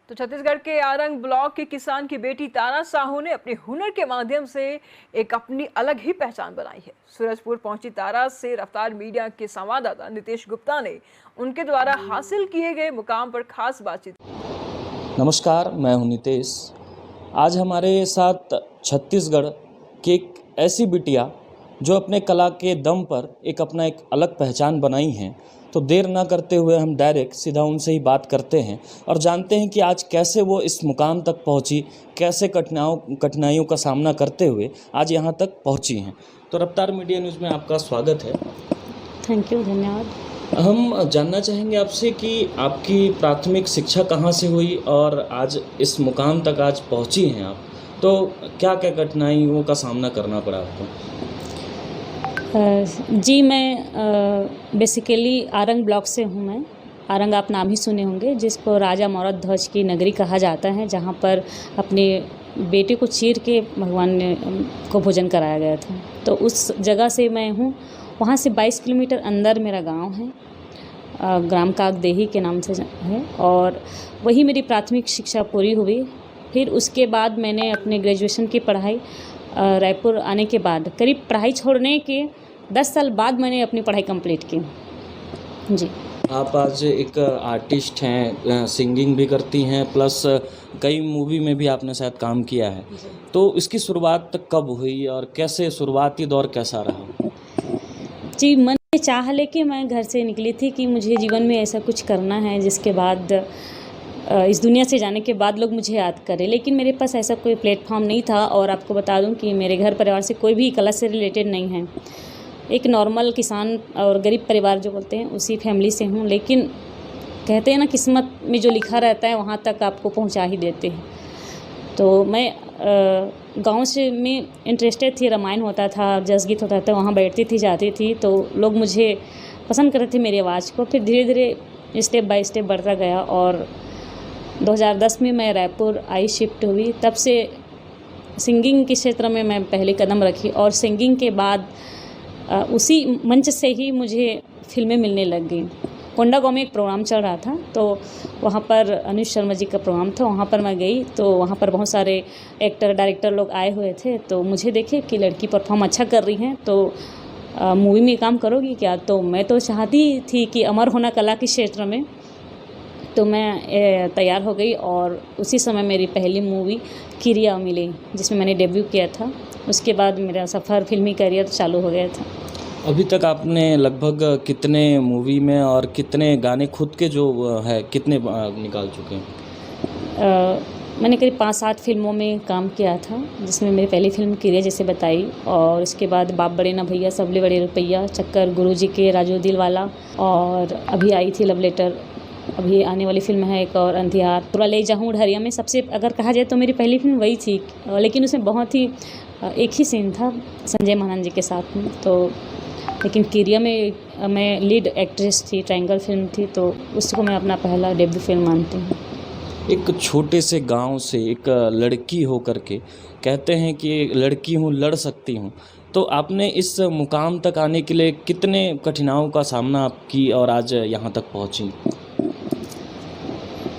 तो छत्तीसगढ़ के आरंग ब्लॉक के किसान की बेटी तारा साहू ने अपने हुनर के माध्यम से एक अपनी अलग ही पहचान बनाई है। सूरजपुर पहुंची तारा से रफ्तार मीडिया के संवाददाता नितेश गुप्ता ने उनके द्वारा हासिल किए गए मुकाम पर खास बातचीत। नमस्कार, मैं हूं नितेश। आज हमारे साथ छत्तीसगढ़ की एक ऐसी बिटिया जो अपने कला के दम पर एक अलग पहचान बनाई हैं। तो देर ना करते हुए हम डायरेक्ट सीधा उनसे ही बात करते हैं और जानते हैं कि आज कैसे वो इस मुकाम तक पहुंची, कैसे कठिनाइयों का सामना करते हुए आज यहाँ तक पहुंची हैं। तो रफ्तार मीडिया न्यूज़ में आपका स्वागत है। थैंक यू, धन्यवाद। हम जानना चाहेंगे आपसे कि आपकी प्राथमिक शिक्षा कहाँ से हुई और आज इस मुकाम तक आज पहुँची हैं आप, तो क्या क्या कठिनाइयों का सामना करना पड़ा आपको? जी, मैं बेसिकली आरंग ब्लॉक से हूँ। मैं आरंग आप नाम ही सुने होंगे, जिसको राजा मौर्य ध्वज की नगरी कहा जाता है, जहाँ पर अपने बेटे को चीर के भगवान ने को भोजन कराया गया था। तो उस जगह से मैं हूँ। वहाँ से 22 किलोमीटर अंदर मेरा गांव है, ग्राम कागदेही के नाम से है, और वही मेरी प्राथमिक शिक्षा पूरी हुई। फिर उसके बाद मैंने अपने ग्रेजुएशन की पढ़ाई रायपुर आने के बाद, करीब पढ़ाई छोड़ने के 10 साल बाद मैंने अपनी पढ़ाई कंप्लीट की। जी, आप आज एक आर्टिस्ट हैं, सिंगिंग भी करती हैं, प्लस कई मूवी में भी आपने शायद काम किया है। तो इसकी शुरुआत कब हुई और कैसे शुरुआती दौर कैसा रहा? जी, मन में चाह लेके मैं घर से निकली थी कि मुझे जीवन में ऐसा कुछ करना है जिसके बाद इस दुनिया से जाने के बाद लोग मुझे याद करें। लेकिन मेरे पास ऐसा कोई प्लेटफॉर्म नहीं था। और आपको बता दूं कि मेरे घर परिवार से कोई भी कला से रिलेटेड नहीं है। एक नॉर्मल किसान और गरीब परिवार जो बोलते हैं, उसी फैमिली से हूँ। लेकिन कहते हैं ना, किस्मत में जो लिखा रहता है वहाँ तक आपको पहुँचा ही देते हैं। तो मैं गाँव से में इंटरेस्टेड थी। रामायण होता था, जस गीत होता था, वहाँ बैठती थी, जाती थी। तो लोग मुझे पसंद करते थे, मेरी आवाज़ को। फिर धीरे धीरे स्टेप बाय स्टेप बढ़ता गया और 2010 में मैं रायपुर आई, शिफ्ट हुई। तब से सिंगिंग के क्षेत्र में मैं पहले कदम रखी और सिंगिंग के बाद उसी मंच से ही मुझे फिल्में मिलने लग गई। कोंडागांव में एक प्रोग्राम चल रहा था, तो वहाँ पर अनुज शर्मा जी का प्रोग्राम था। वहाँ पर मैं गई तो वहाँ पर बहुत सारे एक्टर डायरेक्टर लोग आए हुए थे। तो मुझे देखे कि लड़की परफॉर्म अच्छा कर रही हैं, तो मूवी में काम करोगी क्या? तो मैं तो चाहती थी कि अमर होना कला के क्षेत्र में। तो मैं तैयार हो गई और उसी समय मेरी पहली मूवी किरिया मिली, जिसमें मैंने डेब्यू किया था। उसके बाद मेरा सफ़र फिल्मी करियर चालू हो गया था। अभी तक आपने लगभग कितने मूवी में और कितने गाने खुद के जो है कितने निकाल चुके हैं? मैंने करीब 5-7 फिल्मों में काम किया था, जिसमें मेरी पहली फिल्म किरिया जैसे बताई, और इसके बाद बाप बड़े ना भैया, सबले बड़े रुपैया, चक्कर, गुरुजी के, राजू दिलवाला, और अभी आई थी लव लेटर। अभी आने वाली फिल्म है एक और, अंधियार, पूरा ले जाऊँ ढरिया में। सबसे अगर कहा जाए तो मेरी पहली फिल्म वही थी, लेकिन उसमें बहुत ही एक ही सीन था संजय मानन जी के साथ में। तो लेकिन किरिया में मैं लीड एक्ट्रेस थी, ट्रायंगल फिल्म थी, तो उसको मैं अपना पहला डेब्यू फिल्म मानती हूँ। एक छोटे से गांव से एक लड़की हो करके कहते हैं कि लड़की हूँ, लड़ सकती हूँ। तो आपने इस मुकाम तक आने के लिए कितने कठिनाइयों का सामना आप की और आज यहाँ तक पहुँची?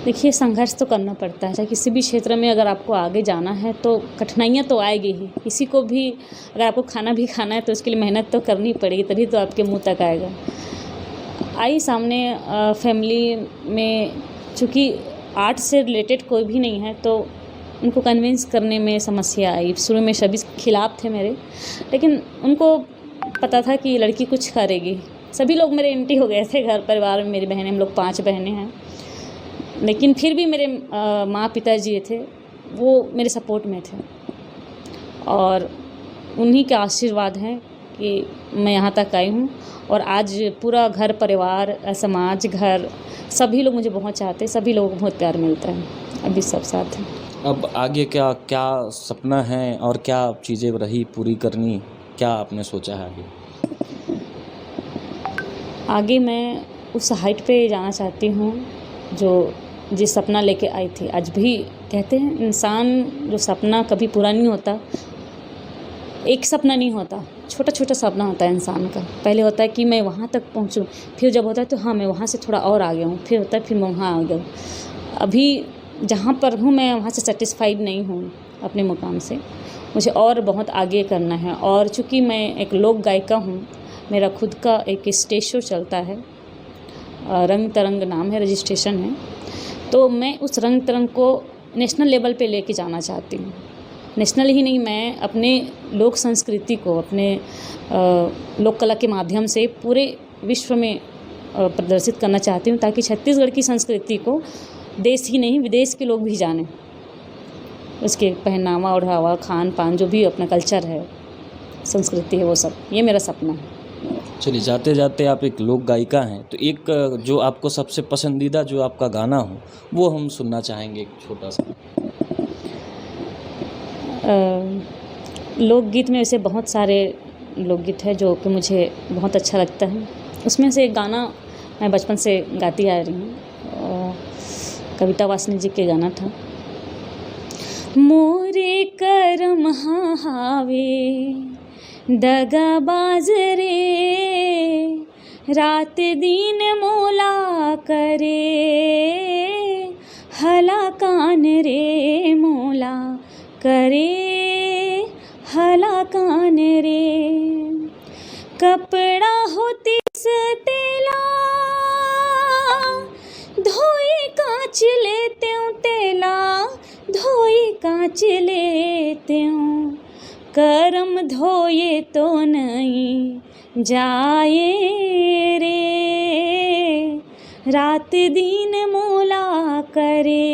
देखिए, संघर्ष तो करना पड़ता है। किसी भी क्षेत्र में अगर आपको आगे जाना है तो कठिनाइयाँ तो आएगी ही। किसी को भी अगर आपको खाना भी खाना है तो उसके लिए मेहनत तो करनी पड़ेगी, तभी तो आपके मुंह तक आएगा। आई सामने फैमिली में, चूँकि आर्ट से रिलेटेड कोई भी नहीं है, तो उनको कन्विंस करने में समस्या आई। शुरू में सभी खिलाफ थे मेरे, लेकिन उनको पता था कि लड़की कुछ करेगी। सभी लोग मेरे एंटी हो गए थे घर परिवार में। मेरी बहनें, हम लोग 5 बहनें हैं, लेकिन फिर भी मेरे माँ पिताजी थे, वो मेरे सपोर्ट में थे, और उन्हीं के आशीर्वाद हैं कि मैं यहाँ तक आई हूँ। और आज पूरा घर परिवार, समाज, घर, सभी लोग मुझे बहुत चाहते हैं, सभी लोगों को बहुत प्यार मिलता है। अभी सब साथ हैं। अब आगे क्या क्या सपना है और क्या चीज़ें रही पूरी करनी, क्या आपने सोचा है आगे? आगे मैं उस हाइट पे जाना चाहती हूँ जो जिस सपना लेके आई थी। आज भी कहते हैं, इंसान जो सपना कभी पूरा नहीं होता, एक सपना नहीं होता, छोटा छोटा सपना होता है इंसान का। पहले होता है कि मैं वहाँ तक पहुँचूँ, फिर जब होता है तो हाँ मैं वहाँ से थोड़ा और आ गया हूँ, फिर होता है फिर मैं वहाँ आ गया हूँ। अभी जहाँ पर हूँ मैं वहाँ से सेटिस्फाइड नहीं हूँ अपने मुकाम से, मुझे और बहुत आगे करना है। और चूँकि मैं एक लोक गायिका हूँ, मेरा खुद का एक स्टेज शो चलता है, रंग तरंग नाम है, रजिस्ट्रेशन है, तो मैं उस रंग तरंग को नेशनल लेवल पे लेके जाना चाहती हूँ। नेशनल ही नहीं, मैं अपने लोक संस्कृति को, अपने लोक कला के माध्यम से पूरे विश्व में प्रदर्शित करना चाहती हूँ, ताकि छत्तीसगढ़ की संस्कृति को देश ही नहीं विदेश के लोग भी जानें। उसके पहनावा ओढ़ावा, खान पान, जो भी अपना कल्चर है, संस्कृति है, वो सब, ये मेरा सपना है। चलिए, जाते जाते आप एक लोक गायिका हैं, तो एक जो आपको सबसे पसंदीदा जो आपका गाना हो वो हम सुनना चाहेंगे, एक छोटा सा। लोकगीत में वैसे बहुत सारे लोकगीत है जो कि मुझे बहुत अच्छा लगता है। उसमें से एक गाना मैं बचपन से गाती आ रही हूँ, कविता वासनी जी के गाना था। मोरे करम हावे दगाबाज रे, रात दिन मोला करे हला कान रे, मोला करे हला कान रे। कपड़ा होती तेला, धोई कांच लेते हूँ तेला, धोई कांच लेते हूँ। करम धोए तो नहीं जाए रे, रात दिन मोला करे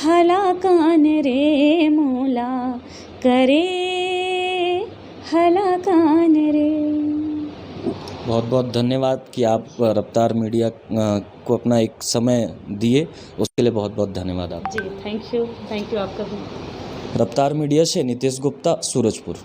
हला कान रे, मोला करे हला कान रे। बहुत बहुत धन्यवाद कि आप रफ्तार मीडिया को अपना एक समय दिए, उसके लिए बहुत बहुत धन्यवाद आप जी। थैंक यू आपका भी। रफ्तार मीडिया से नितेश गुप्ता, सूरजपुर।